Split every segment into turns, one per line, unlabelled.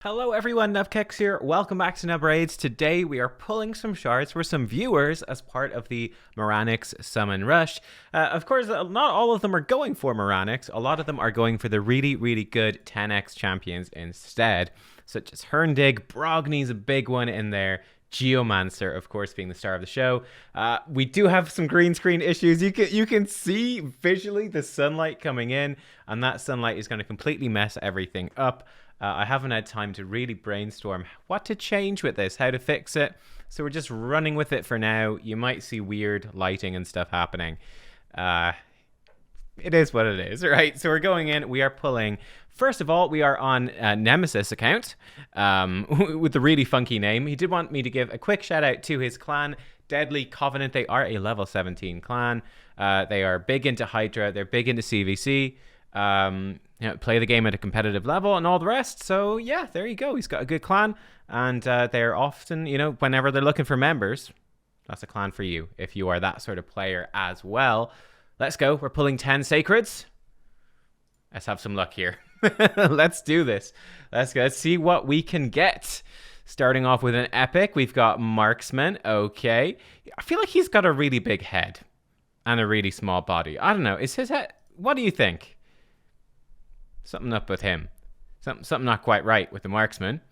Hello everyone, nubkeks here. Welcome back to Nub Raids. Today we are pulling some shards for some viewers as part of the Moranics Summon Rush. Of course, not all of them are going for Moranics. A lot of them are going for the really good 10x champions instead, such as Herndig. Brogny's a big one in there. Geomancer, of course, being the star of the show. We do have some green screen issues. You can see visually the sunlight coming in, and that sunlight is going to completely mess everything up. I haven't had time to really brainstorm what to change with this, how to fix it. So we're just running with it for now. You might see weird lighting and stuff happening. It is what it is, right? So we're going in. We are pulling. First of all, we are on Nemesis account with the really funky name. He did want me to give a quick shout out to his clan, Deadly Covenant. They are a level 17 clan. They are big into Hydra. They're big into CVC. Play the game at a competitive level and all the rest. So yeah, there you go. He's got a good clan, and they're often, whenever they're looking for members, that's a clan for you if you are that sort of player as well. Let's go. We're pulling 10 sacreds. Let's have some luck here. Let's do this. Let's go. Let's see what we can get. Starting off with an epic, we've got Marksman. Okay. I feel like he's got a really big head and a really small body. I don't know. Is his head... What do you think? Something up with him. Something not quite right with the Marksman.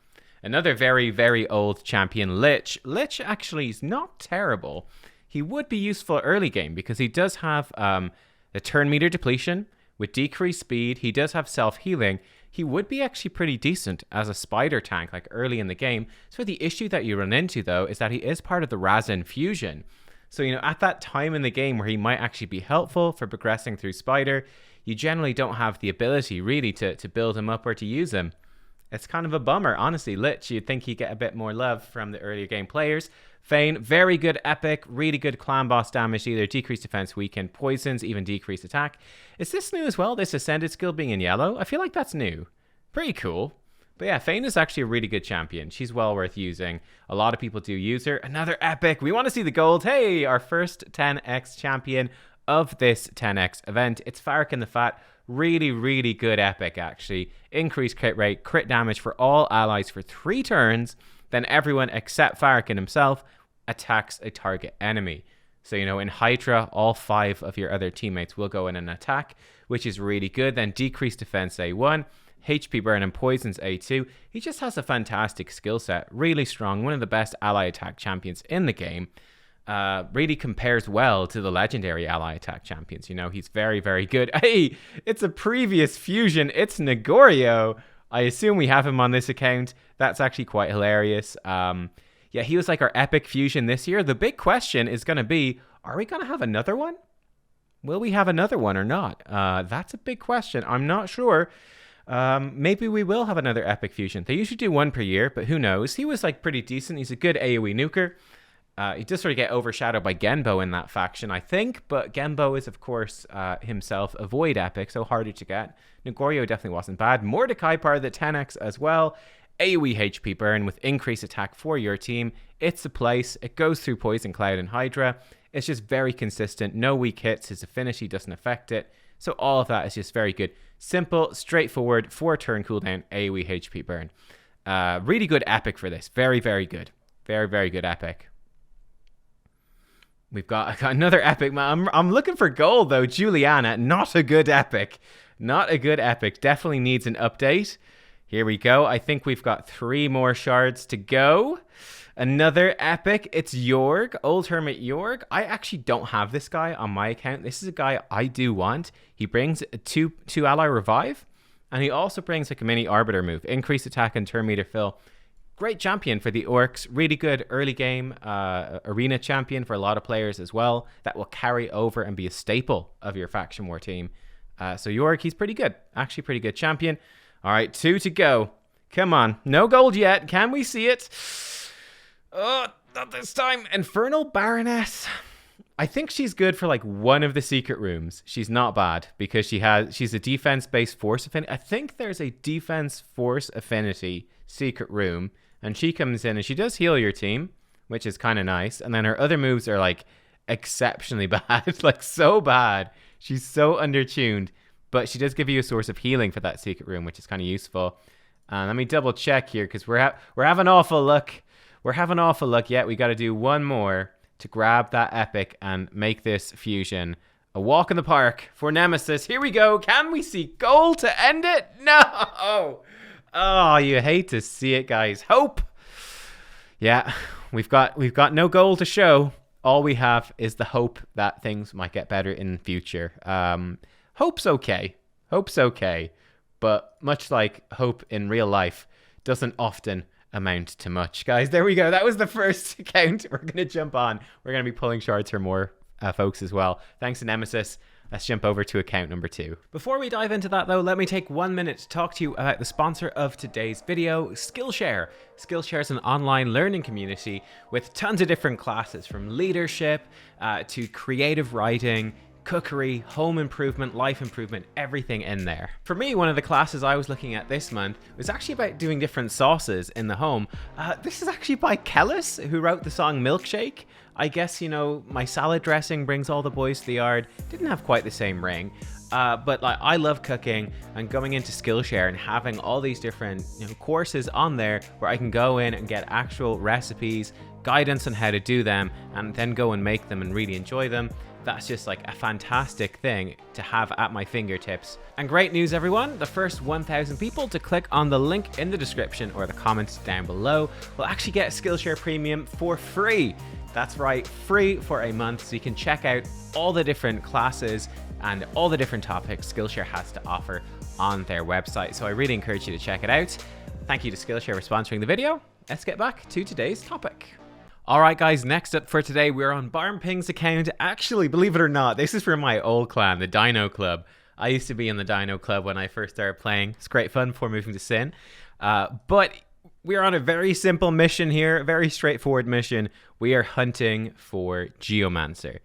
Another very old champion, Lich. Lich actually is not terrible. He would be useful early game because he does have the turn meter depletion with decreased speed. He does have self-healing. He would be actually pretty decent as a spider tank, like early in the game. So the issue that you run into, though, is that he is part of the Razin fusion. So, at that time in the game where he might actually be helpful for progressing through Spider, you generally don't have the ability, really, to build him up or to use him. It's kind of a bummer, honestly. Lich, you'd think he'd get a bit more love from the earlier game players. Fane, very good epic, really good clan boss damage, either decreased defense, weaken, poisons, even decreased attack. Is this new as well, this Ascended skill being in yellow? I feel like that's new. Pretty cool. But yeah, Fane is actually a really good champion. She's well worth using. A lot of people do use her. Another epic. We want to see the gold. Hey, our first 10x champion of this 10x event. It's Farrakhan the Fat. Really good epic, actually. Increased crit rate, crit damage for all allies for 3 turns. Then everyone except Farrakhan himself attacks a target enemy. So, in Hydra, all 5 of your other teammates will go in and attack, which is really good. Then decreased defense A1. HP burn and poisons A2. He just has a fantastic skill set, really strong, one of the best ally attack champions in the game. Really compares well to the legendary ally attack champions. He's very good. Hey, it's a previous fusion. It's Negorio. I assume we have him on this account. That's actually quite hilarious. Yeah, he was like our epic fusion this year. The big question is going to be, are we going to have another one? Will we have another one or not? That's a big question. I'm not sure. Maybe we will have another epic fusion. They usually do 1 per year, but who knows? He was like pretty decent. He's a good AoE nuker. He does sort of get overshadowed by Genbo in that faction, I think, but Genbo is, of course, himself a void epic, so harder to get. Negorio definitely wasn't bad. Mordecai part of the 10x as well. AoE HP burn with increased attack for your team. It's a place. It goes through Poison Cloud and Hydra. It's just very consistent. No weak hits. His affinity doesn't affect it. So all of that is just very good. Simple, straightforward, 4 turn cooldown, AoE HP burn. Really good epic for this. Very good. Very good epic. We've got another epic, man. I'm looking for gold, though. Deliana, not a good epic. Not a good epic. Definitely needs an update. Here we go. I think we've got 3 more shards to go. Another epic. It's Yorg, Old Hermit Yorg. I actually don't have this guy on my account. This is a guy I do want. He brings a 2 ally revive, and he also brings like a mini arbiter move. Increased attack and turn meter fill. Great champion for the orcs. Really good early game arena champion for a lot of players as well. That will carry over and be a staple of your faction war team. So York, he's pretty good. Actually pretty good champion. All right, 2 to go. Come on. No gold yet. Can we see it? Oh, not this time. Infernal Baroness. I think she's good for like one of the secret rooms. She's not bad because she's a defense-based force affinity. I think there's a defense force affinity secret room. And she comes in and she does heal your team, which is kind of nice. And then her other moves are like exceptionally bad, like so bad. She's so undertuned, but she does give you a source of healing for that secret room, which is kind of useful. Let me double check here because we're having awful luck. We're having awful luck yet. We got to do one more to grab that epic and make this fusion a walk in the park for Nemesis. Here we go. Can we see gold to end it? No. Oh, you hate to see it, guys. Hope. Yeah, we've got no goal to show. All we have is the hope that things might get better in the future. Hope's okay. Hope's okay. But much like hope in real life, doesn't often amount to much. Guys, there we go. That was the first account. We're going to jump on. We're going to be pulling shards for more folks as well. Thanks to Nemesis. Let's jump over to account number 2. Before we dive into that though, let me take 1 minute to talk to you about the sponsor of today's video, Skillshare. Skillshare is an online learning community with tons of different classes, from leadership to creative writing, cookery, home improvement, life improvement, everything in there. For me, one of the classes I was looking at this month was actually about doing different sauces in the home. This is actually by Kellis, who wrote the song Milkshake. I guess, you know, my salad dressing brings all the boys to the yard. Didn't have quite the same ring. But like, I love cooking, and going into Skillshare and having all these different, you know, courses on there where I can go in and get actual recipes, guidance on how to do them, and then go and make them and really enjoy them. That's just like a fantastic thing to have at my fingertips. And great news, everyone. The first 1,000 people to click on the link in the description or the comments down below will actually get Skillshare Premium for free. That's right, free for a month, so you can check out all the different classes and all the different topics Skillshare has to offer on their website. So I really encourage you to check it out. Thank you to Skillshare for sponsoring the video. Let's get back to today's topic. Alright guys, next up for today, we're on Barmping's account. Actually, believe it or not, this is from my old clan, the Dino Club. I used to be in the Dino Club when I first started playing. It's great fun before moving to Sin. But we're on a very simple mission here, a very straightforward mission. We are hunting for Geomancer.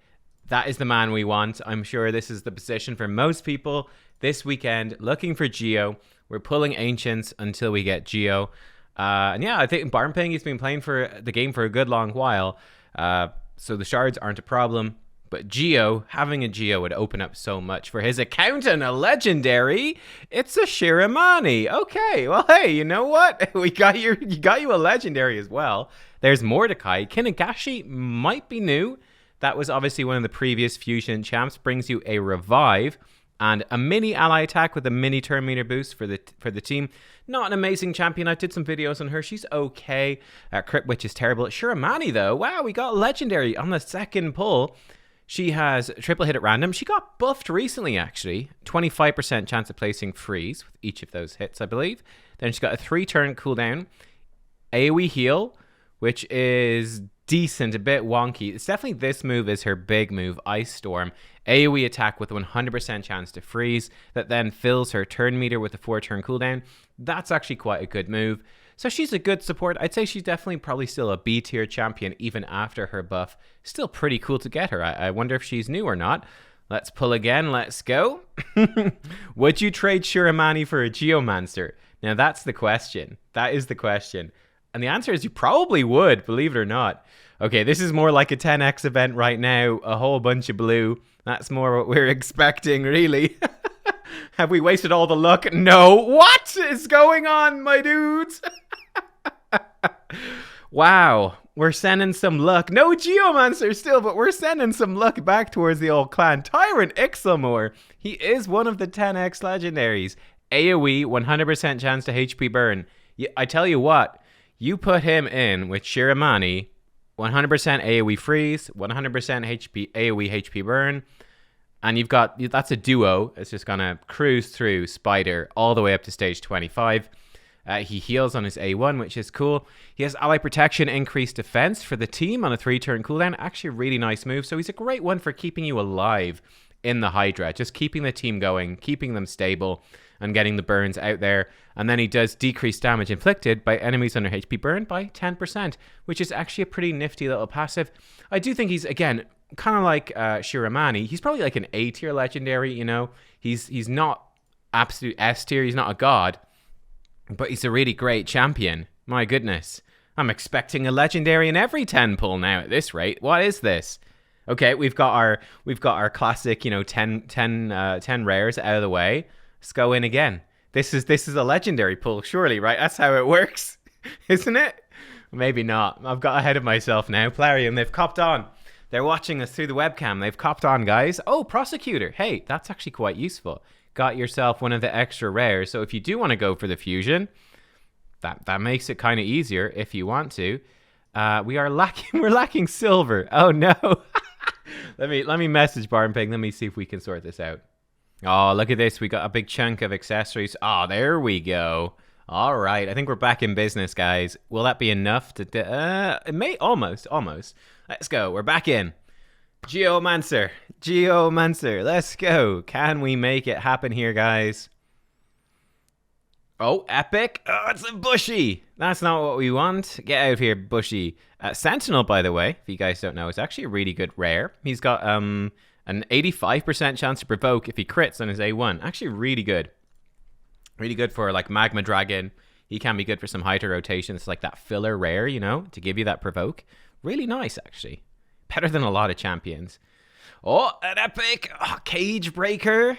That is the man we want. I'm sure this is the position for most people this weekend, looking for Geo. We're pulling Ancients until we get Geo. And yeah, I think Barmping, he's been playing for the game for a good long while. So the shards aren't a problem. But Geo, having a Geo would open up so much for his account, and a legendary. It's a Shiramani. Okay, well, hey, you know what? You got you a legendary as well. There's Mordecai. Kinagashi might be new. That was obviously one of the previous fusion champs. Brings you a revive and a mini ally attack with a mini turn meter boost for the team. Not an amazing champion. I did some videos on her. She's okay. Crit Witch is terrible. Shiramani though, wow, we got legendary on the second pull. She has triple hit at random. She got buffed recently, actually. 25% chance of placing freeze with each of those hits, I believe. Then she's got a 3-turn cooldown. AoE heal, which is decent, a bit wonky. It's definitely this move is her big move, Ice Storm. AoE attack with 100% chance to freeze. That then fills her turn meter with a 4-turn cooldown. That's actually quite a good move. So she's a good support. I'd say she's definitely probably still a B tier champion even after her buff. Still pretty cool to get her. I wonder if she's new or not. Let's pull again. Let's go. Would you trade Shiramani for a Geomancer? Now that's the question. That is the question. And the answer is you probably would, believe it or not. Okay, this is more like a 10x event right now. A whole bunch of blue. That's more what we're expecting, really. Have we wasted all the luck? No. What is going on, my dudes? Wow. We're sending some luck. No Geomancer still, but we're sending some luck back towards the old clan. Tyrant Ixelmore. He is one of the 10x legendaries. AoE, 100% chance to HP burn. I tell you what, you put him in with Shiramani, 100% AoE freeze, 100% HP AoE HP burn. And you've got, that's a duo. It's just going to cruise through Spider all the way up to stage 25. He heals on his A1, which is cool. He has ally protection, increased defense for the team on a 3-turn cooldown. Actually a really nice move. So he's a great one for keeping you alive in the Hydra. Just keeping the team going, keeping them stable, and getting the burns out there. And then he does decrease damage inflicted by enemies under HP burn by 10%, which is actually a pretty nifty little passive. I do think he's, again, kind of like Shiramani. He's probably like an A tier legendary, you know. He's not absolute S tier. He's not a god, but he's a really great champion. My goodness, I'm expecting a legendary in every 10 pull now at this rate. What is this? Okay, we've got our classic, you know, 10 rares out of the way. Let's go in again. This is a legendary pull, surely, right? That's how it works, isn't it? Maybe not. I've got ahead of myself now. Plarium, they've copped on. They're watching us through the webcam. They've copped on, guys. Oh, Prosecutor. Hey, that's actually quite useful. Got yourself one of the extra rares. So if you do want to go for the fusion, that makes it kind of easier if you want to. We're lacking silver. Oh no. let me message Barnpig. Let me see if we can sort this out. Oh, look at this. We got a big chunk of accessories. Oh, there we go. All right. I think we're back in business, guys. Will that be enough to... it may... Almost. Let's go. We're back in. Geomancer. Let's go. Can we make it happen here, guys? Oh, epic. Oh, it's a bushy. That's not what we want. Get out of here, bushy. Sentinel, by the way, if you guys don't know, is actually a really good rare. He's got an 85% chance to provoke if he crits on his A1. Actually, really good. Really good for, like, Magma Dragon. He can be good for some Hydra rotation. It's like that filler rare, you know, to give you that provoke. Really nice, actually. Better than a lot of champions. Oh, an epic. Oh, Cage Breaker.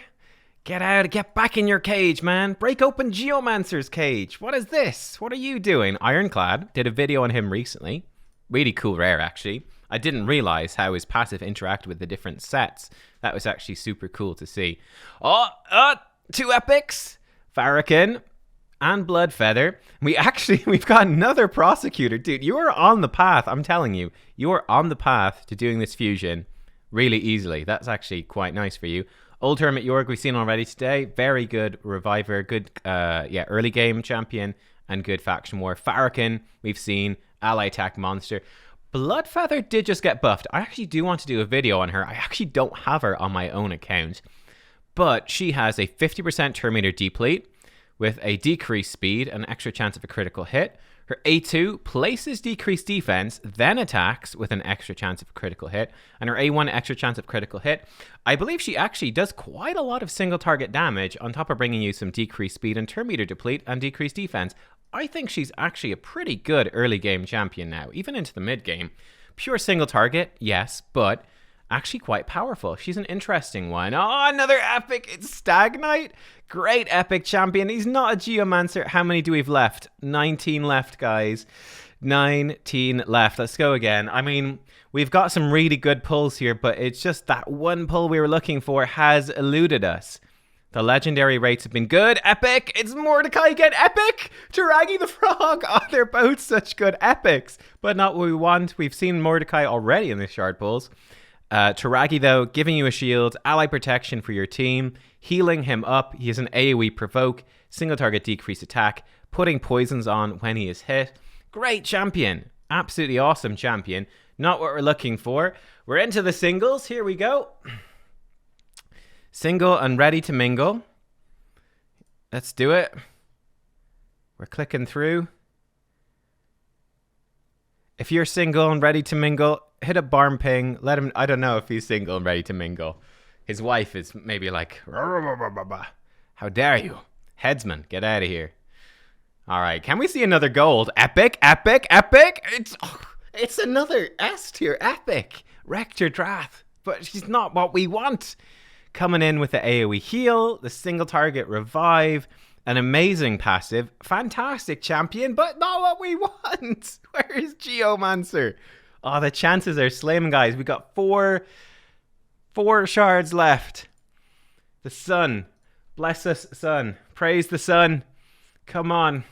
Get back in your cage, man. Break open Geomancer's cage. What is this? What are you doing? Ironclad. Did a video on him recently. Really cool rare, actually. I didn't realize how his passive interacted with the different sets. That was actually super cool to see. Oh, two epics. Farrakhan and Bloodfeather. We've got another Prosecutor. Dude, you are on the path. I'm telling you. You are on the path to doing this fusion really easily. That's actually quite nice for you. Old Hermit York, we've seen already today. Very good Reviver. Good, early game champion and good faction war. Farrakhan, we've seen. Ally attack monster. Bloodfeather did just get buffed. I actually do want to do a video on her. I actually don't have her on my own account. But she has a 50% Terminator deplete with a decreased speed and an extra chance of a critical hit. Her A2 places decreased defense, then attacks with an extra chance of a critical hit. And her A1 extra chance of critical hit. I believe she actually does quite a lot of single target damage on top of bringing you some decreased speed and Terminator deplete and decreased defense. I think she's actually a pretty good early game champion now, even into the mid game. Pure single target, yes, but actually quite powerful. She's an interesting one. Oh, another epic. It's Stag Knight. Great epic champion. He's not a Geomancer. How many do we have left? 19 left, guys. 19 left. Let's go again. I mean, we've got some really good pulls here, but it's just that one pull we were looking for has eluded us. The legendary rates have been good. Epic. It's Mordecai again. Epic. Taragi the Frog. Oh, they're both such good epics, but not what we want. We've seen Mordecai already in the shard pulls. Taragi, though, giving you a shield, ally protection for your team, healing him up. He has an AoE provoke, single target decrease attack, putting poisons on when he is hit. Great champion. Absolutely awesome champion. Not what we're looking for. We're into the singles. Here we go. Single and ready to mingle. Let's do it. We're clicking through. If you're single and ready to mingle, hit up Barn Ping. Let him... I don't know if he's single and ready to mingle. His wife is maybe like... How dare you? Headsman, get out of here. All right, can we see another gold? Epic, epic, epic. It's another S tier epic. Rector Drath. But she's not what we want. Coming in with the AoE heal, the single target revive, an amazing passive, fantastic champion, but not what we want. Where is Geomancer? Oh, the chances are slim, guys. We got four shards left. The sun. Bless us, sun. Praise the sun. Come on.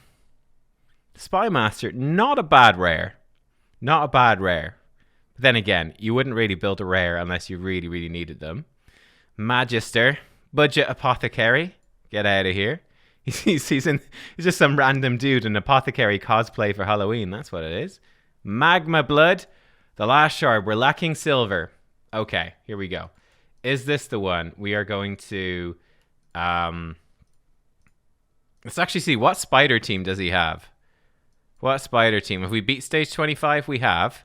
Spy Master, not a bad rare. Not a bad rare. But then again, you wouldn't really build a rare unless you really, really needed them. Magister. Budget Apothecary. Get out of here. He's just some random dude in Apothecary cosplay for Halloween. That's what it is. Magma Blood. The last shard. We're lacking silver. Okay, here we go. Is this the one? We are going to... let's actually see. What spider team does he have? What spider team? If we beat stage 25, we have...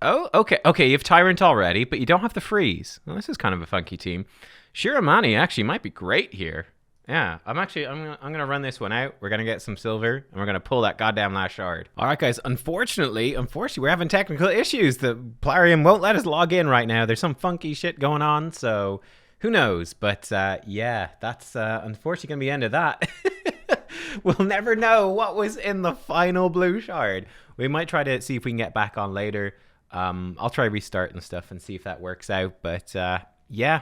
Oh, okay. Okay, you have Tyrant already, but you don't have the freeze. Well, this is kind of a funky team. Shiramani actually might be great here. Yeah, I'm gonna run this one out. We're gonna get some silver, and we're gonna pull that goddamn last shard. All right, guys. Unfortunately, we're having technical issues. The Plarium won't let us log in right now. There's some funky shit going on, so Who knows? But yeah, that's unfortunately going to be the end of that. We'll never know what was in the final blue shard. We might try to see if we can get back on later. I'll try restart and stuff and see if that works out. But yeah,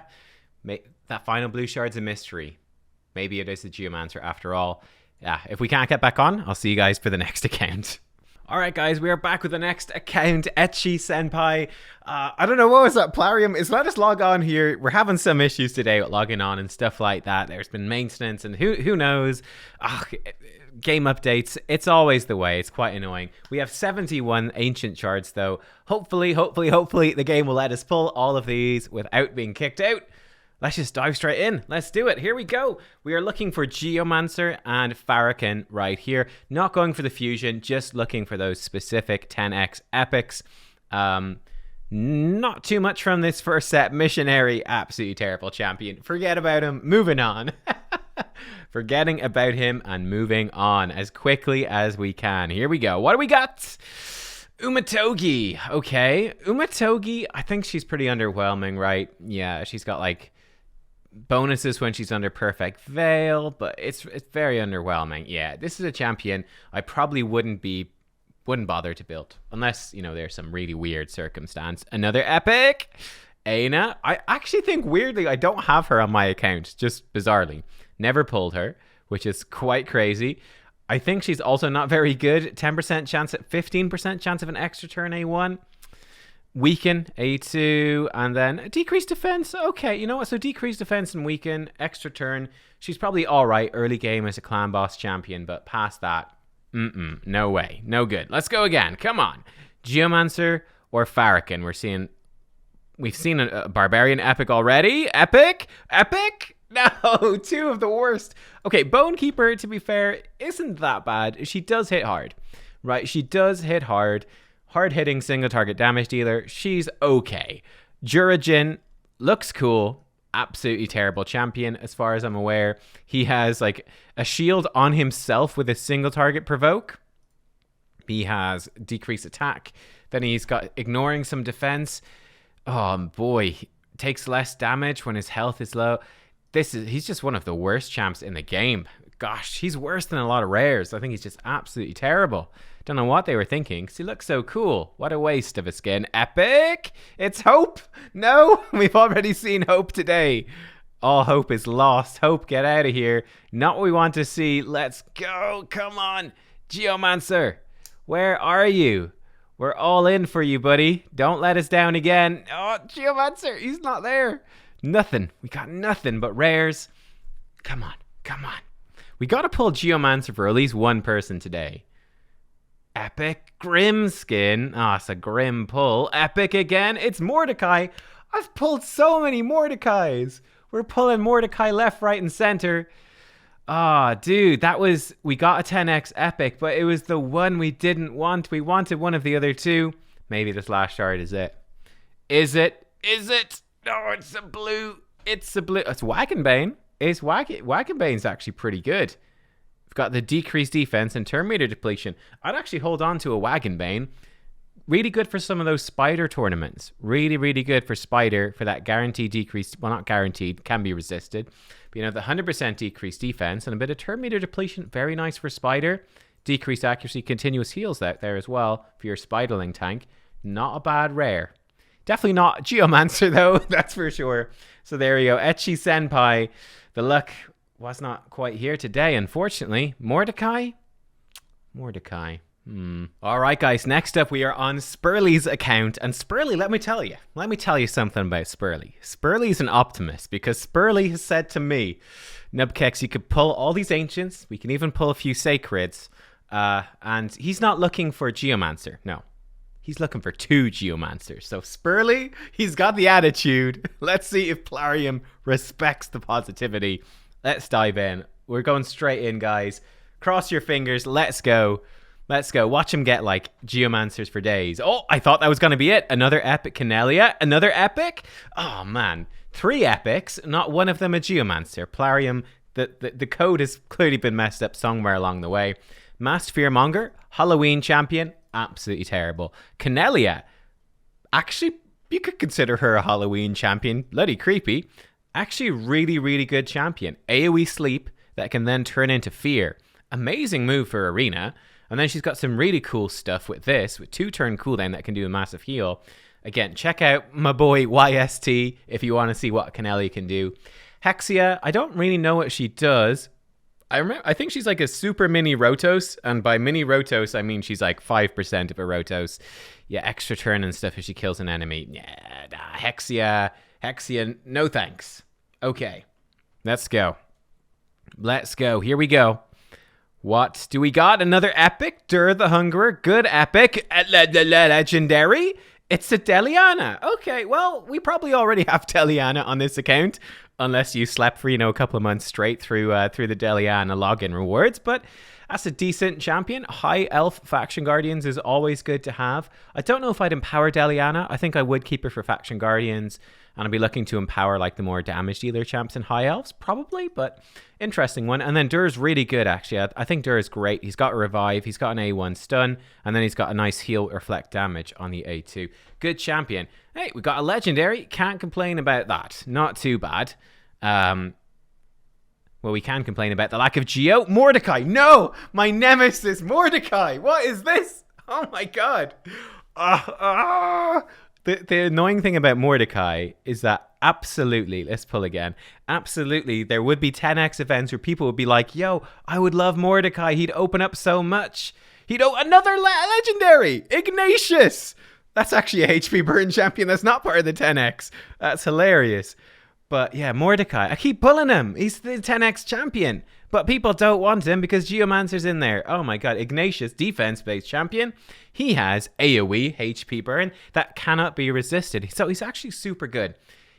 that final blue shard's a mystery. Maybe it is the Geomancer after all. Yeah, if we can't get back on, I'll see you guys for the next account. Alright guys, we are back with the next account, Etchi Senpai. I don't know, what was that, Plarium? Is let us log on here. We're having some issues today with logging on and stuff like that. There's been maintenance and who knows. Game updates, it's always the way. It's quite annoying. We have 71 ancient shards though. Hopefully, the game will let us pull all of these without being kicked out. Let's just dive straight in. Let's do it. Here we go. We are looking for Geomancer and Farrakhan right here. Not going for the fusion, just looking for those specific 10x epics. Not too much from this first set. Missionary, absolutely terrible champion. Forget about him. Moving on. Forgetting about him and moving on as quickly as we can. Here we go. What do we got? Umatogi. Okay. Umatogi, I think she's pretty underwhelming, right? Yeah, she's got like bonuses when she's under perfect veil, but it's very underwhelming. Yeah, this is a champion I probably wouldn't bother to build unless, you know, there's some really weird circumstance. Another epic, Aina. I actually think weirdly I don't have her on my account, just bizarrely. Never pulled her, which is quite crazy. I think she's also not very good. 10% chance at 15% chance of an extra turn A1. Weaken, A2, and then decreased defense. Okay, you know what? So decreased defense and weaken, extra turn. She's probably all right early game as a clan boss champion, but past that, no way. No good. Let's go again. Come on. Geomancer or Farrakhan. We've seen a barbarian epic already. Epic? No, two of the worst. Okay, Bonekeeper, to be fair, isn't that bad. She does hit hard, right? She does hit hard. Hard-hitting single target damage dealer. She's okay. Jurajin looks cool. Absolutely terrible champion as far as I'm aware. He has like a shield on himself with a single target provoke. He has decreased attack. Then he's got ignoring some defense. Oh boy, takes less damage when his health is low. He's just one of the worst champs in the game. Gosh, he's worse than a lot of rares. I think he's just absolutely terrible. Don't know what they were thinking, because he looks so cool. What a waste of a skin. Epic! It's Hope! No, we've already seen Hope today. All hope is lost. Hope, get out of here. Not what we want to see. Let's go. Come on. Geomancer, where are you? We're all in for you, buddy. Don't let us down again. Oh, Geomancer, he's not there. Nothing. We got nothing but rares. Come on. We got to pull Geomancer for at least one person today. Epic Grim skin. Oh, it's a Grim pull. Epic again. It's Mordecai. I've pulled so many Mordecais. We're pulling Mordecai left, right, and center. Ah, dude, we got a 10x epic, but it was the one we didn't want. We wanted one of the other two. Maybe this last shard is it. Is it? No, it's a blue. It's Wagonbane. Wagonbane's actually pretty good. We've got the decreased defense and turn meter depletion. I'd actually hold on to a Wagonbane. Really good for some of those spider tournaments. Really, really good for spider for that guaranteed decrease. Well, not guaranteed, can be resisted. But, you know, the 100% decreased defense and a bit of turn meter depletion. Very nice for spider. Decreased accuracy, continuous heals out there as well for your spiderling tank. Not a bad rare. Definitely not Geomancer though, that's for sure. So there you go. Etchi Senpai. The luck was not quite here today, unfortunately. Mordecai. Alright guys, next up we are on Spurley's account. And Spurley, let me tell you something about Spurley. Spurley's an optimist because Spurley has said to me, Nubkeks, you could pull all these ancients, we can even pull a few sacreds, and he's not looking for Geomancer, no. He's looking for 2 Geomancers. So Spurley, he's got the attitude. Let's see if Plarium respects the positivity. Let's dive in. We're going straight in, guys. Cross your fingers. Let's go. Watch him get, like, Geomancers for days. Oh, I thought that was going to be it. Another epic Canelia. Another epic? Oh, man. 3 epics. Not one of them a Geomancer. Plarium, the code has clearly been messed up somewhere along the way. Masked Fearmonger. Halloween Champion. Absolutely terrible. Canelia. Actually, you could consider her a Halloween champion. Bloody creepy. Actually, really, really good champion. AoE sleep that can then turn into fear. Amazing move for Arena. And then she's got some really cool stuff with this, with 2-turn cooldown that can do a massive heal. Again, check out my boy YST if you want to see what Canelli can do. Hexia, I don't really know what she does. I think she's like a super mini Rotos, and by mini Rotos, I mean she's like 5% of a Rotos. Yeah, extra turn and stuff if she kills an enemy. Yeah, nah, Hexia, no thanks. Okay, let's go. Let's go. Here we go. What do we got? Another epic? Dur the Hungerer. Good epic. Legendary. It's a Deliana. Okay, well, we probably already have Deliana on this account, unless you slept for, a couple of months straight through the Deliana login rewards, but that's a decent champion. High Elf Faction Guardians is always good to have. I don't know if I'd empower Deliana. I think I would keep her for Faction Guardians, and I'd be looking to empower like the more damage dealer champs in High Elves, probably, but interesting one. And then Dur's really good, actually. I think Dur is great. He's got a revive, he's got an A1 stun, and then he's got a nice heal reflect damage on the A2. Good champion. Hey, we got a legendary. Can't complain about that. Not too bad. Well, we can complain about the lack of Geo. Mordecai. No! My nemesis, Mordecai. What is this? Oh my god. The annoying thing about Mordecai is that absolutely, let's pull again. Absolutely, there would be 10x events where people would be like, yo, I would love Mordecai. He'd open up so much. Another legendary. Ignatius. That's actually a HP burn champion. That's not part of the 10x. That's hilarious. But yeah, Mordecai, I keep pulling him. He's the 10x champion. But people don't want him because Geomancer's in there. Oh my god, Ignatius, defense-based champion. He has AoE, HP burn, that cannot be resisted. So he's actually super good.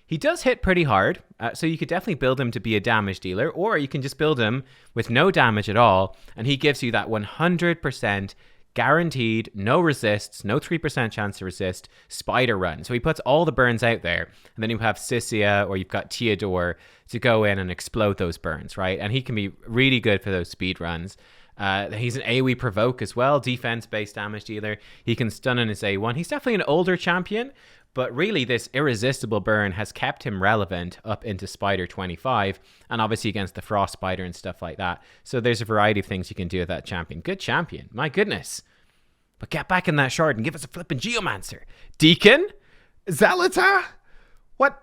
He does hit pretty hard, so you could definitely build him to be a damage dealer, or you can just build him with no damage at all, and he gives you that 100% guaranteed, no resists, no 3% chance to resist, spider run. So he puts all the burns out there, and then you have Sissia or you've got Theodore to go in and explode those burns, right? And he can be really good for those speed runs. He's an AoE provoke as well, defense-based damage dealer. He can stun in his A1. He's definitely an older champion, but really this irresistible burn has kept him relevant up into Spider 25, and obviously against the Frost Spider and stuff like that. So there's a variety of things you can do with that champion. Good champion, my goodness. But get back in that shard and give us a flipping Geomancer. Deacon? Zalata? What?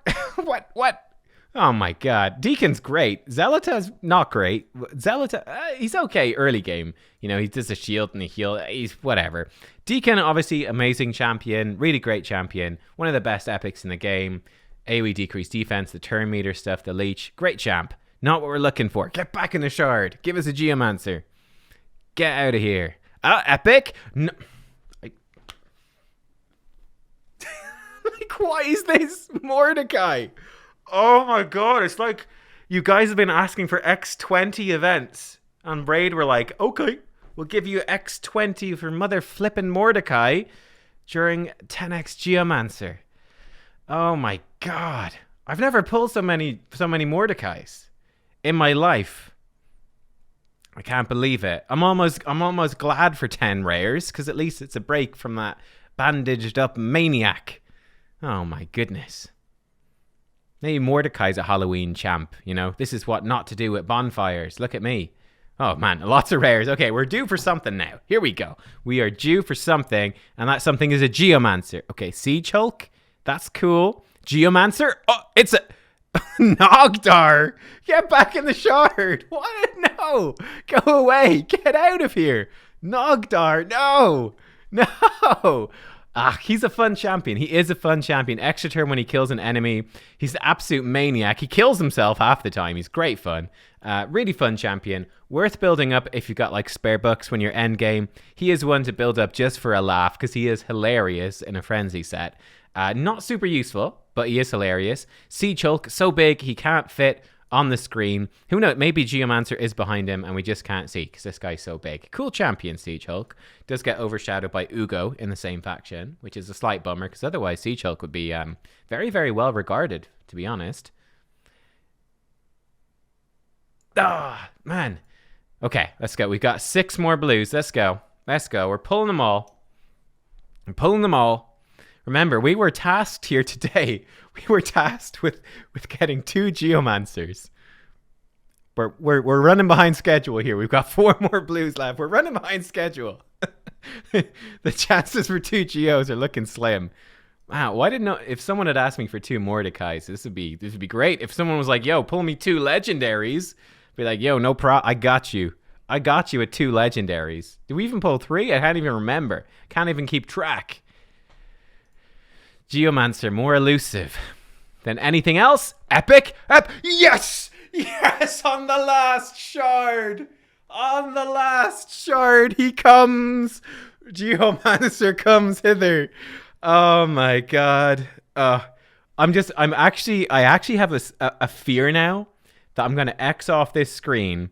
What? Oh my god. Deacon's great. Zelata's not great. Zelata, he's okay early game. He does a shield and a heal. He's whatever. Deacon, obviously, amazing champion. Really great champion. One of the best epics in the game. AoE decreased defense, the turn meter stuff, the leech. Great champ. Not what we're looking for. Get back in the shard. Give us a Geomancer. Get out of here. Epic? No. Like, why is this Mordecai? Oh my god, it's like you guys have been asking for X20 events. And Raid were like, okay, we'll give you X20 for mother flippin' Mordecai during 10x Geomancer. Oh my god. I've never pulled so many Mordecais in my life. I can't believe it. I'm almost glad for 10 rares, because at least it's a break from that bandaged up maniac. Oh my goodness. Maybe Mordecai's a Halloween champ, This is what not to do at bonfires. Look at me. Oh man, lots of rares. Okay, we're due for something now. Here we go. We are due for something, and that something is a Geomancer. Okay, Siege Hulk. That's cool. Geomancer. Oh, it's a Nogdar. Get back in the shard. What? No. Go away. Get out of here. Nogdar. No. He's a fun champion. He is a fun champion. Extra turn when he kills an enemy. He's the absolute maniac. He kills himself half the time. He's great fun. Really fun champion. Worth building up if you've got like spare bucks when you're end game. He is one to build up just for a laugh because he is hilarious in a frenzy set. Not super useful, but he is hilarious. Siege Hulk, so big he can't fit on the screen. Who knows? Maybe Geomancer is behind him and we just can't see because this guy's so big. Cool champion, Siege Hulk. Does get overshadowed by Ugo in the same faction, which is a slight bummer because otherwise Siege Hulk would be very, very well regarded, to be honest. Man. Okay, let's go. We've got 6 more blues. Let's go. We're pulling them all. Remember, we were tasked here today we were tasked with getting 2 Geomancers. We're running behind schedule here. We've got 4 more blues left. We're running behind schedule. The chances for 2 Geos are looking slim. Wow, why didn't if someone had asked me for 2 Mordecais, this would be great. If someone was like, "Yo, pull me 2 legendaries," be like, "Yo, no problem. I got you. I got you at 2 legendaries." Did we even pull 3? I can't even remember. Can't even keep track. Geomancer, more elusive than anything else. Epic. Yes! Yes, on the last shard. On the last shard, he comes. Geomancer comes hither. Oh my god. I actually have a fear now that I'm going to X off this screen,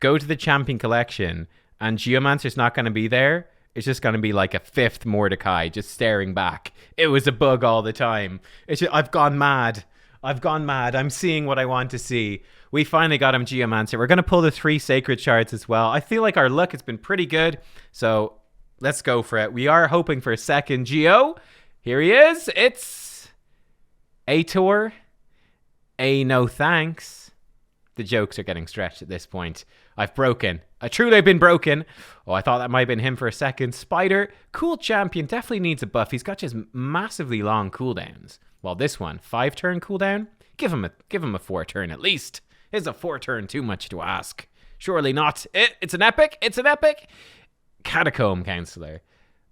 go to the champion collection, and Geomancer's not going to be there. It's just going to be like a 5th Mordecai just staring back. It was a bug all the time. I've gone mad. I'm seeing what I want to see. We finally got him Geomancer. We're going to pull the 3 Sacred Shards as well. I feel like our luck has been pretty good. So let's go for it. We are hoping for a second Geo. Here he is. It's Ator. No thanks. The jokes are getting stretched at this point. I've broken. I truly have been broken. Oh, I thought that might have been him for a second. Spider. Cool champion. Definitely needs a buff. He's got just massively long cooldowns. Well, this one, 5-turn cooldown? Give him a 4-turn at least. Is a 4-turn too much to ask? Surely not. It's an epic. It's an epic. Catacomb Counselor.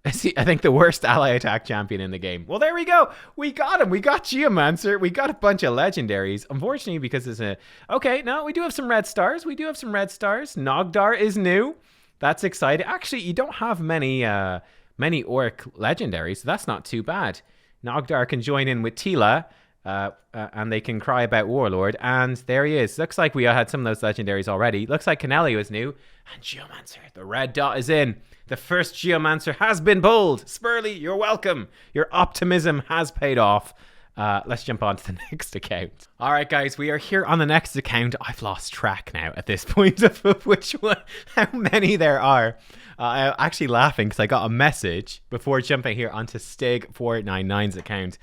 I think the worst ally attack champion in the game. Well, there we go. We got him. We got Geomancer. We got a bunch of legendaries. Unfortunately, because it's a... Okay, no, we do have some red stars. Nogdar is new. That's exciting. Actually, you don't have many orc legendaries, so that's not too bad. Nogdar can join in with Tila, and they can cry about Warlord. And there he is. Looks like we had some of those legendaries already. Looks like Canelio is new. And Geomancer, the red dot is in. The first Geomancer has been pulled. Spurly, you're welcome. Your optimism has paid off. Let's jump on to the next account. All right, guys, we are here on the next account. I've lost track now at this point of which one, how many there are. I'm actually laughing because I got a message before jumping here onto Stig499's account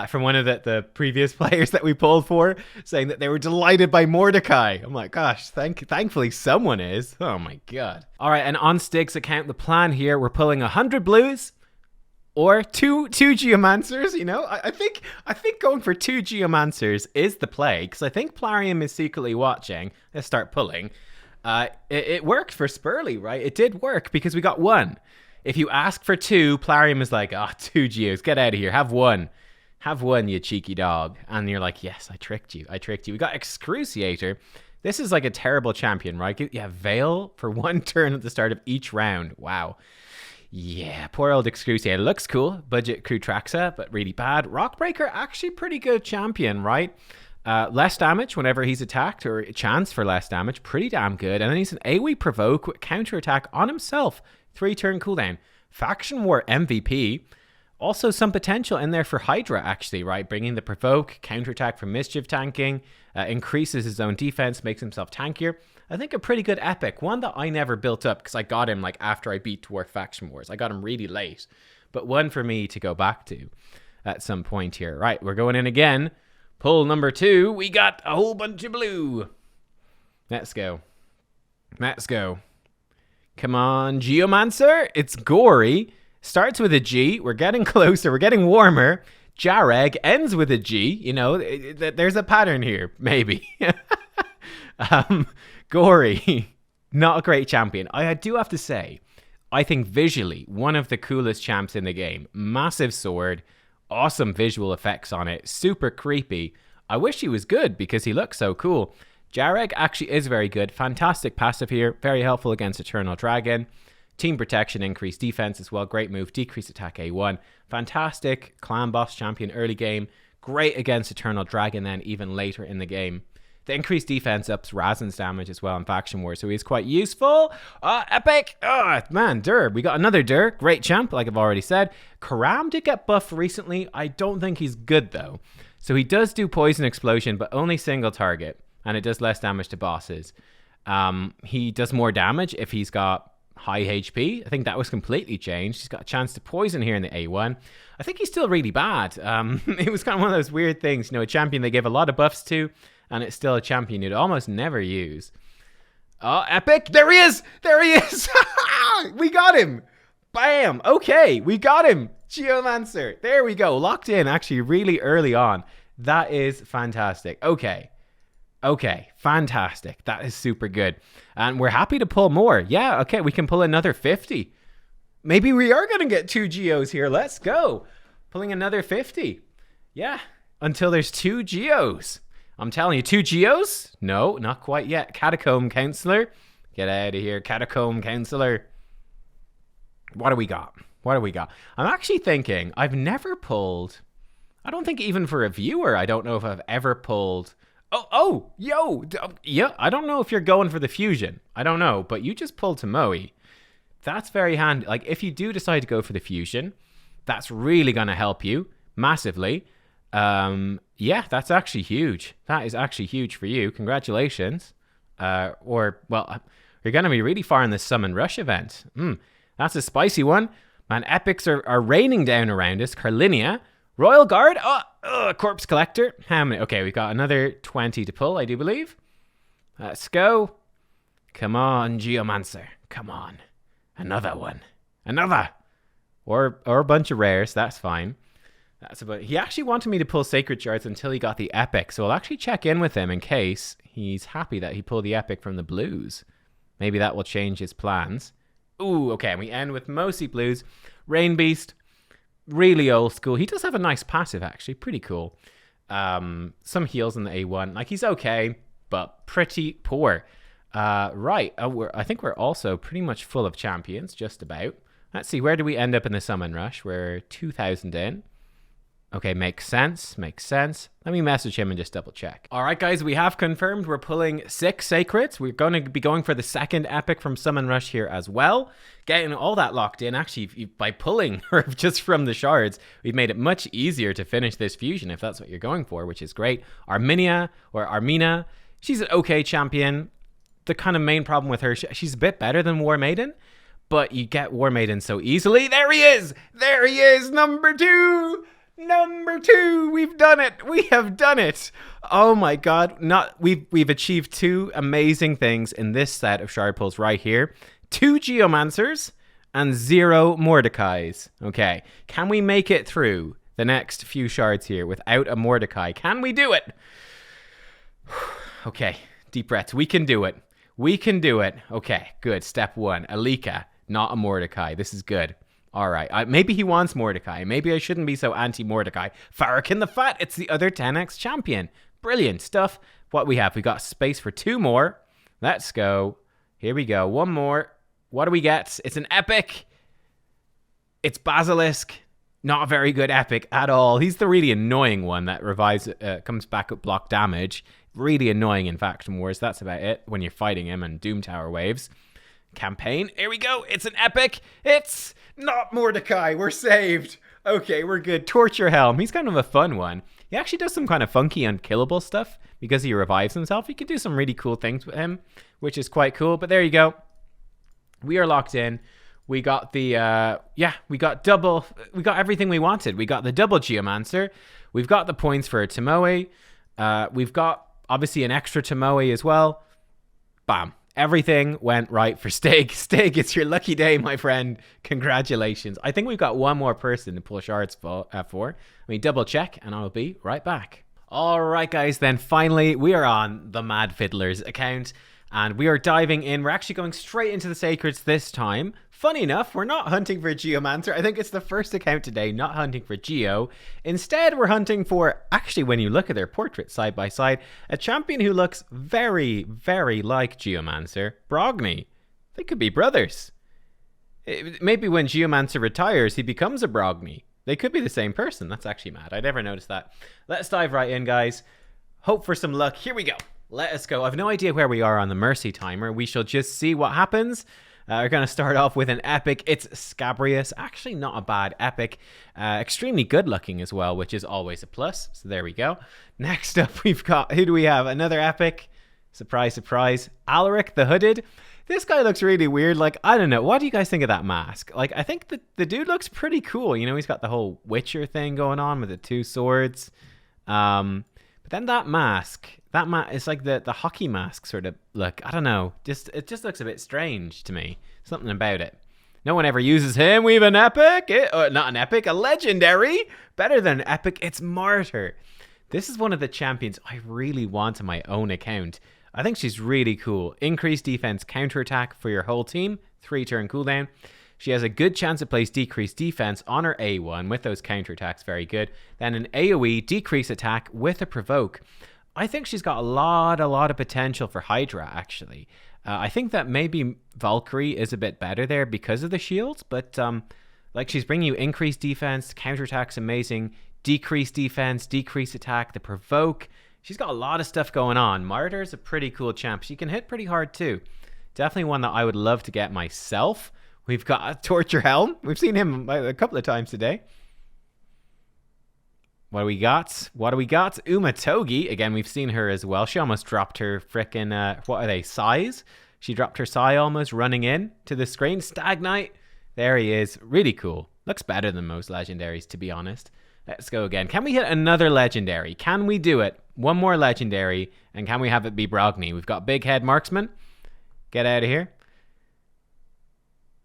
from one of the previous players that we pulled for, saying that they were delighted by Mordecai. I'm like, gosh, thankfully someone is. Oh my god. All right, and on Stig's account, the plan here, we're pulling 100 blues, or two Geomancers, you know? I think going for 2 Geomancers is the play, because I think Plarium is secretly watching. Let's start pulling. It worked for Spurly, right? It did work, because we got 1. If you ask for 2, Plarium is like, 2 Geos, get out of here. Have 1. Have 1, you cheeky dog. And you're like, yes, I tricked you. We got Excruciator. This is like a terrible champion, right? Yeah, Veil for 1 turn at the start of each round. Wow. Yeah, poor old Excruciator. Looks cool. Budget Crew Traxa, but really bad. Rockbreaker, actually pretty good champion, right? Less damage whenever he's attacked, or a chance for less damage. Pretty damn good. And then he's an AoE Provoke with counterattack on himself. 3-turn cooldown. Faction War MVP. Also some potential in there for Hydra, actually, right? Bringing the Provoke, counterattack for Mischief tanking, increases his own defense, makes himself tankier. I think a pretty good epic. One that I never built up because I got him like after I beat Dwarf Faction Wars. I got him really late. But one for me to go back to at some point here. Right, we're going in again. Pull number 2. We got a whole bunch of blue. Let's go. Let's go. Come on, Geomancer. It's gory. Starts with a G. We're getting closer. We're getting warmer. Jareg ends with a G. You know, there's a pattern here. Maybe. Gory. Not a great champion. I do have to say, I think visually, one of the coolest champs in the game. Massive sword. Awesome visual effects on it. Super creepy. I wish he was good because he looks so cool. Jareg actually is very good. Fantastic passive here. Very helpful against Eternal Dragon. Team protection, increased defense as well. Great move. Decreased attack A1. Fantastic clan boss champion early game. Great against Eternal Dragon then even later in the game. The increased defense ups Razen's damage as well in Faction War, so he's quite useful. Epic! Man, Dur. We got another Dur. Great champ, like I've already said. Karam did get buffed recently. I don't think he's good, though. So he does do Poison Explosion, but only single target, and it does less damage to bosses. He does more damage if he's got high HP. I think that was completely changed. He's got a chance to poison here in the A1. I think he's still really bad. It was kind of one of those weird things, you know, a champion they give a lot of buffs to, and it's still a champion you'd almost never use. Oh, epic. There he is. There he is. We got him. Bam. Okay, we got him. Geomancer. There we go. Locked in actually really early on. That is fantastic. Okay, fantastic. That is super good. And we're happy to pull more. Yeah, okay, we can pull another 50. Maybe we are going to get 2 Geos here. Let's go. Pulling another 50. Yeah, until there's 2 Geos. I'm telling you, 2 Geos? No, not quite yet. Catacomb Counselor. Get out of here, Catacomb Counselor. What do we got? What do we got? I'm actually thinking, I've never pulled... I don't think even for a viewer, I don't know if I've ever pulled... Yeah, I don't know if you're going for the fusion. I don't know, but you just pulled Tomoe. That's very handy. Like, if you do decide to go for the fusion, that's really going to help you massively. Yeah, that's actually huge. That is actually huge for you. Congratulations. Well, you're going to be really far in the Summon Rush event. That's a spicy one. Man, epics are raining down around us. Carlinia. Royal Guard. Corpse Collector. How many? Okay, we got another 20 to pull, I do believe. Let's go. Come on, Geomancer. Come on. Another one. Another. Or a bunch of rares. That's fine. That's about. He actually wanted me to pull Sacred Shards until he got the epic. So I'll actually check in with him in case he's happy that he pulled the epic from the blues. Maybe that will change his plans. Ooh, okay. And we end with mostly blues. Rain Beast. Really old school. He does have a nice passive, actually. Pretty cool. Some heals in the A1. Like, he's okay, but pretty poor. Right. I think we're also pretty much full of champions, just about. Let's see. Where do we end up in the Summon Rush? We're 2,000 in. Okay, makes sense. Makes sense. Let me message him and just double check. All right, guys, we have confirmed we're pulling 6 Sacreds. We're going to be going for the second epic from Summon Rush here as well. Getting all that locked in. Actually, by pulling or just from the shards, we've made it much easier to finish this fusion if that's what you're going for, which is great. Armina, she's an okay champion. The kind of main problem with her, she's a bit better than War Maiden, but you get War Maiden so easily. There he is! There he is! Number 2! Number 2, we've done it. We have done it. Oh my god. We've achieved 2 amazing things in this set of shard pulls right here. 2 Geomancers and 0 Mordecais. Okay. Can we make it through the next few shards here without a Mordecai? Can we do it? Okay. Deep breaths. We can do it. We can do it. Okay. Good. Step 1. Alika, not a Mordecai. This is good. All right, maybe he wants Mordecai. Maybe I shouldn't be so anti-Mordecai. Farrakhan the Fat, it's the other 10x champion. Brilliant stuff. What we have, we got space for 2 more. Let's go. Here we go, 1 more. What do we get? It's an epic. It's Basilisk. Not a very good epic at all. He's the really annoying one that revives, comes back with block damage. Really annoying in Faction Wars. That's about it when you're fighting him and Doom Tower waves. Campaign. Here we go. It's an epic. It's not Mordecai. We're saved. Okay, we're good. Torture Helm. He's kind of a fun one. He actually does some kind of funky unkillable stuff because he revives himself. You can do some really cool things with him, which is quite cool. But there you go. We are locked in. We got the, we got everything we wanted. We got the double Geomancer. We've got the points for Tomoe. We've got, obviously, an extra Tomoe as well. Bam. Everything went right for Stig. Stig, it's your lucky day, my friend. Congratulations. I think we've got 1 more person to pull shards for. Let me double check and I'll be right back. All right, guys, then finally we are on the Mad Fiddler's account and we are diving in. We're actually going straight into the Sacreds this time. Funny enough, we're not hunting for Geomancer. I think it's the first account today not hunting for Geo. Instead, we're hunting for, actually, when you look at their portraits side by side, a champion who looks very, very like Geomancer, Brogni. They could be brothers. Maybe when Geomancer retires, he becomes a Brogni. They could be the same person. That's actually mad. I never noticed that. Let's dive right in, guys. Hope for some luck. Here we go. Let us go. I have no idea where we are on the Mercy timer. We shall just see what happens. We're going to start off with an epic. It's Scabrius. Actually, not a bad epic. Extremely good looking as well, which is always a plus. So there we go. Next up, we've got, who do we have? Another epic. Surprise, surprise. Alaric the Hooded. This guy looks really weird. Like, I don't know. What do you guys think of that mask? Like, I think the dude looks pretty cool. You know, he's got the whole Witcher thing going on with the two swords. But then that mask, it's like the hockey mask sort of look. I don't know. It just looks a bit strange to me. Something about it. No one ever uses him. We have an epic. Not an epic, a legendary. Better than an epic. It's Martyr. This is one of the champions I really want on my own account. I think she's really cool. Increased defense counterattack for your whole team. 3-turn cooldown. She has a good chance to place decreased defense on her A1 with those counterattacks. Very good. Then an AoE decrease attack with a provoke. I think she's got a lot of potential for Hydra, actually. I think that maybe Valkyrie is a bit better there because of the shields, but like she's bringing you increased defense, counterattack's amazing, decreased defense, decreased attack, the provoke. She's got a lot of stuff going on. Martyr's a pretty cool champ. She can hit pretty hard too. Definitely one that I would love to get myself. We've got a Torture Helm. We've seen him a couple of times today. What do we got? Umatogi. Again, we've seen her as well. She almost dropped her frickin', what are they, size? She dropped her sai almost running in to the screen. Stag Knight. There he is. Really cool. Looks better than most legendaries, to be honest. Let's go again. Can we hit another legendary? Can we do it? One more legendary. And can we have it be Brogni? We've got Big Head Marksman. Get out of here.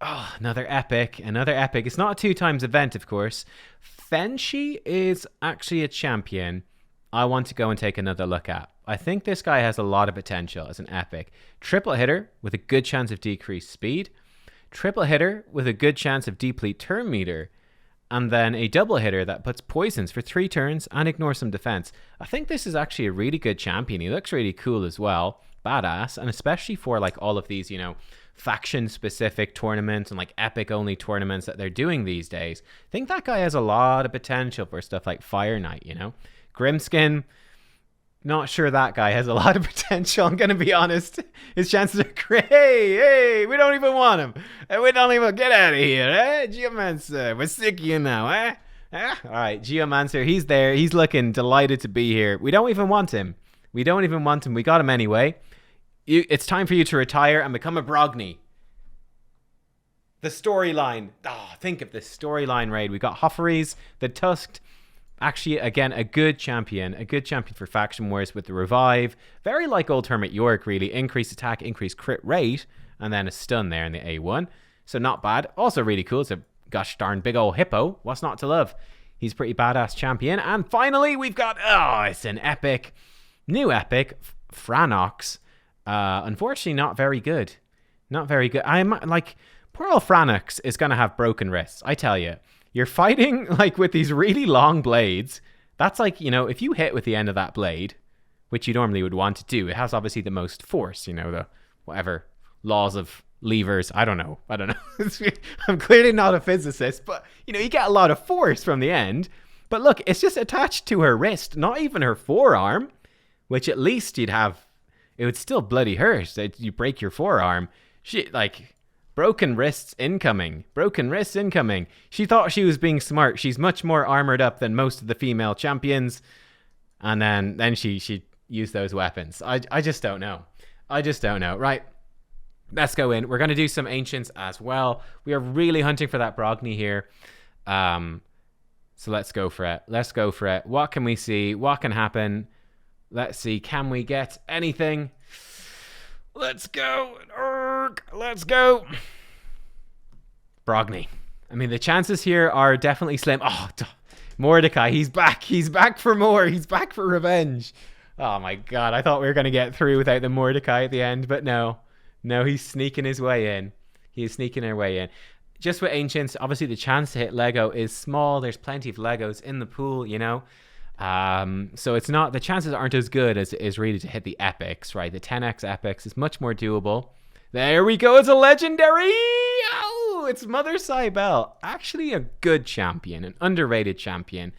Oh, another epic. It's not a 2 times event, of course. Fenshi is actually a champion I want to go and take another look at. I think this guy has a lot of potential as an epic. Triple hitter with a good chance of decreased speed. Triple hitter with a good chance of deplete turn meter. And then a double hitter that puts poisons for 3 turns and ignores some defense. I think this is actually a really good champion. He looks really cool as well. Badass. And especially for like all of these, you know, faction-specific tournaments and like epic-only tournaments that they're doing these days. I think that guy has a lot of potential for stuff like Fire Knight, you know? Grimskin, not sure that guy has a lot of potential, I'm going to be honest. His chances are great. Hey, we don't even want him. We don't even, get out of here, eh? Geomancer, we're sick of you now, eh? All right, Geomancer, he's there. He's looking delighted to be here. We don't even want him. We got him anyway. It's time for you to retire and become a Brogni. The storyline. Think of the storyline raid. We got Hofferys, the Tusked. Actually, again, a good champion for faction wars with the revive. Very like old Hermit York, really. Increased attack, increased crit rate, and then a stun there in the A1. So not bad. Also really cool. It's a gosh darn big old hippo. What's not to love? He's a pretty badass champion. And finally, we've got, it's an epic. New epic, Franox. Unfortunately, not very good. I'm like, poor old Franox is going to have broken wrists. I tell you, you're fighting like with these really long blades. That's like, you know, if you hit with the end of that blade, which you normally would want to do, it has obviously the most force, you know, the whatever laws of levers. I don't know. I'm clearly not a physicist, but you know, you get a lot of force from the end. But look, it's just attached to her wrist, not even her forearm, which at least you'd have. It would still bloody hurt. You break your forearm. Broken wrists incoming. She thought she was being smart. She's much more armored up than most of the female champions. And then she used those weapons. I just don't know. Right. Let's go in. We're going to do some ancients as well. We are really hunting for that Brogni here. So let's go for it. What can we see? What can happen? Let's see. Can we get anything? Let's go. Brogni. I mean, the chances here are definitely slim. Mordecai. He's back. He's back for more. He's back for revenge. Oh my God. I thought we were going to get through without the Mordecai at the end, but no. No, he's sneaking his way in. Just with ancients, obviously the chance to hit Lego is small. There's plenty of Legos in the pool, you know. So it's not, the chances aren't as good as it is really to hit the epics, right? The 10x epics is much more doable. There we go. It's a legendary. Oh, it's Mother Cybele. Actually a good champion, an underrated champion.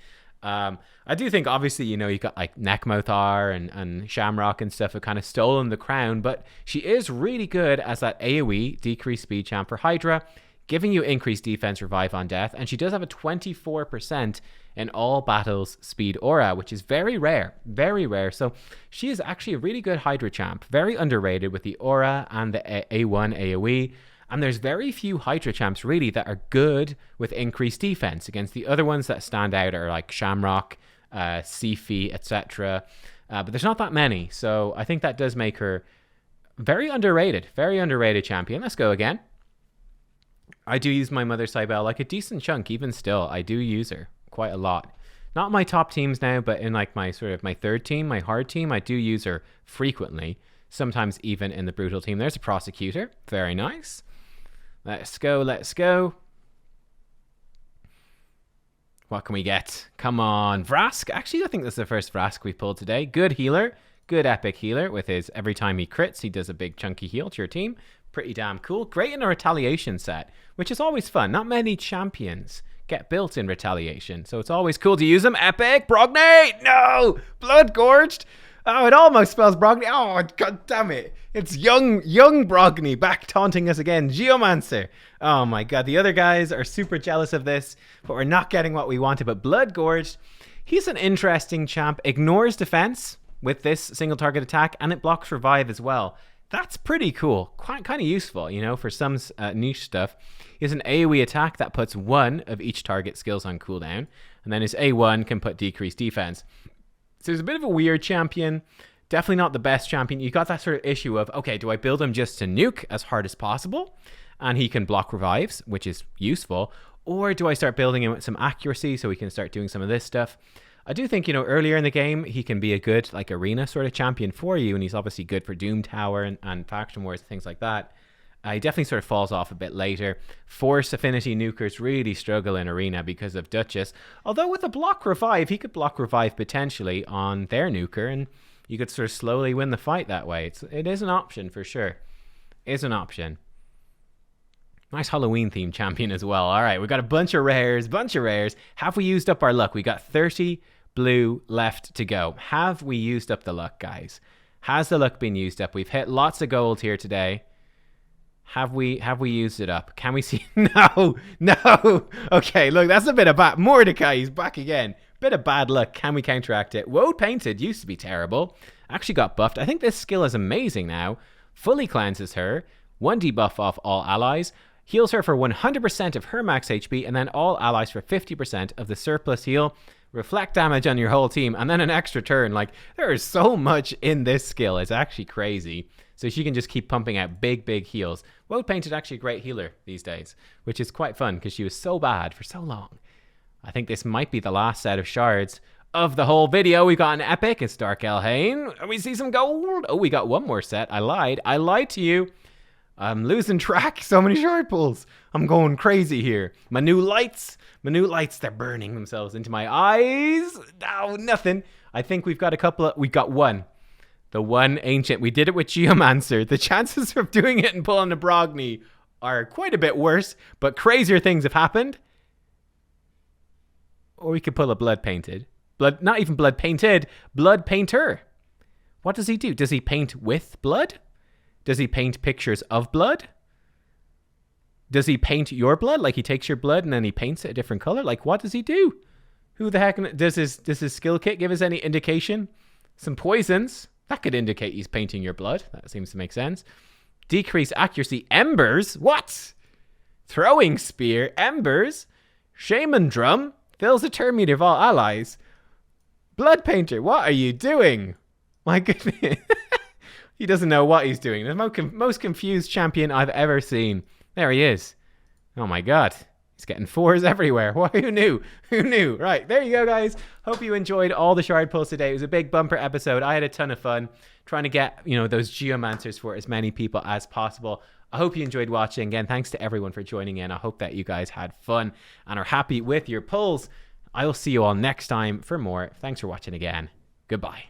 I do think obviously, you know, you got like Neckmothar and Shamrock and stuff have kind of stolen the crown, but she is really good as that AoE decreased speed champ for Hydra. giving you increased defense, revive on death, and she does have a 24% in all battles speed aura, which is very rare, very rare. So she is actually a really good Hydra champ, very underrated with the aura and the A1 AoE. And there's very few Hydra champs really that are good with increased defense. Against the other ones that stand out are like Shamrock, Sifi, etc. But there's not that many, so I think that does make her very underrated champion. Let's go again. I do use my Mother Cybele like a decent chunk, even still. I do use her quite a lot. Not my top teams now, but in like my sort of my third team, my hard team, I do use her frequently. Sometimes even in the brutal team. There's a Prosecutor. Very nice. Let's go, let's go. What can we get? Come on. Vrask. Actually, I think this is the first Vrask we've pulled today. Good healer. Good epic healer with his every time he crits, he does a big chunky heal to your team. Pretty damn cool. Great in a retaliation set, which is always fun. Not many champions get built in retaliation, so it's always cool to use them. Epic. Brognate. No. Blood Gorged. Oh, it almost spells Brogni. Oh, god damn it. It's young Brogni back taunting us again. Geomancer. Oh my god. The other guys are super jealous of this, but we're not getting what we wanted. But Blood Gorged, he's an interesting champ. Ignores defense with this single target attack, and it blocks revive as well. That's pretty cool. Quite kind of useful, you know, for some niche stuff. He has an AoE attack that puts one of each target skills on cooldown, and then his A1 can put decreased defense. So he's a bit of a weird champion. Definitely not the best champion. You got that sort of issue of, okay, do I build him just to nuke as hard as possible? And he can block revives, which is useful. Or do I start building him with some accuracy so he can start doing some of this stuff? I do think, you know, earlier in the game, he can be a good, like, arena sort of champion for you. And he's obviously good for Doom Tower and Faction Wars, things like that. He definitely sort of falls off a bit later. Force Affinity Nukers really struggle in Arena because of Duchess. Although with a block revive, he could block revive potentially on their Nuker, and you could sort of slowly win the fight that way. It is an option for sure. Is an option. Nice Halloween themed champion as well. All right, we got a bunch of rares, Have we used up our luck? We got 30 blue left to go. Have we used up the luck, guys? Has the luck been used up? We've hit lots of gold here today. Have we used it up? Can we see? No. Okay, look, that's a bit of bad. Mordecai, he's back again. Bit of bad luck. Can we counteract it? Woad Painted used to be terrible. Actually got buffed. I think this skill is amazing now. Fully cleanses her. 1 debuff off all allies. Heals her for 100% of her max HP, and then all allies for 50% of the surplus heal. Reflect damage on your whole team, and then an extra turn. Like, there is so much in this skill. It's actually crazy. So she can just keep pumping out big heals. Woad Painted actually a great healer these days, which is quite fun because she was so bad for so long. I think this might be the last set of shards of the whole video. We got an epic. It's Dark Elhain. We see some gold. Oh, we got one more set. I lied to you. I'm losing track. So many shard pulls. I'm going crazy here. My new lights, they're burning themselves into my eyes. No, nothing. I think we've got a couple of, we got one. The one ancient. We did it with Geomancer. The chances of doing it and pulling a Brogni are quite a bit worse, but crazier things have happened. Or we could pull a Blood Painted. Not even Blood Painted. Blood Painter. What does he do? Does he paint with blood? Does he paint pictures of blood? Does he paint your blood? Like he takes your blood and then he paints it a different color? Like what does he do? Who the heck? Does his skill kit give us any indication? Some poisons. That could indicate he's painting your blood. That seems to make sense. Decrease accuracy. Embers? What? Throwing spear. Embers. Shaman drum. Fills a turn meter of all allies. Blood Painter. What are you doing? My goodness. He doesn't know what he's doing. The most confused champion I've ever seen. There he is. Oh my god. He's getting 4s everywhere. Why? Who knew? Who knew? Right, there you go, guys. Hope you enjoyed all the shard pulls today. It was a big bumper episode. I had a ton of fun trying to get, you know, those Geomancers for as many people as possible. I hope you enjoyed watching. Again, thanks to everyone for joining in. I hope that you guys had fun and are happy with your pulls. I will see you all next time for more. Thanks for watching again. Goodbye.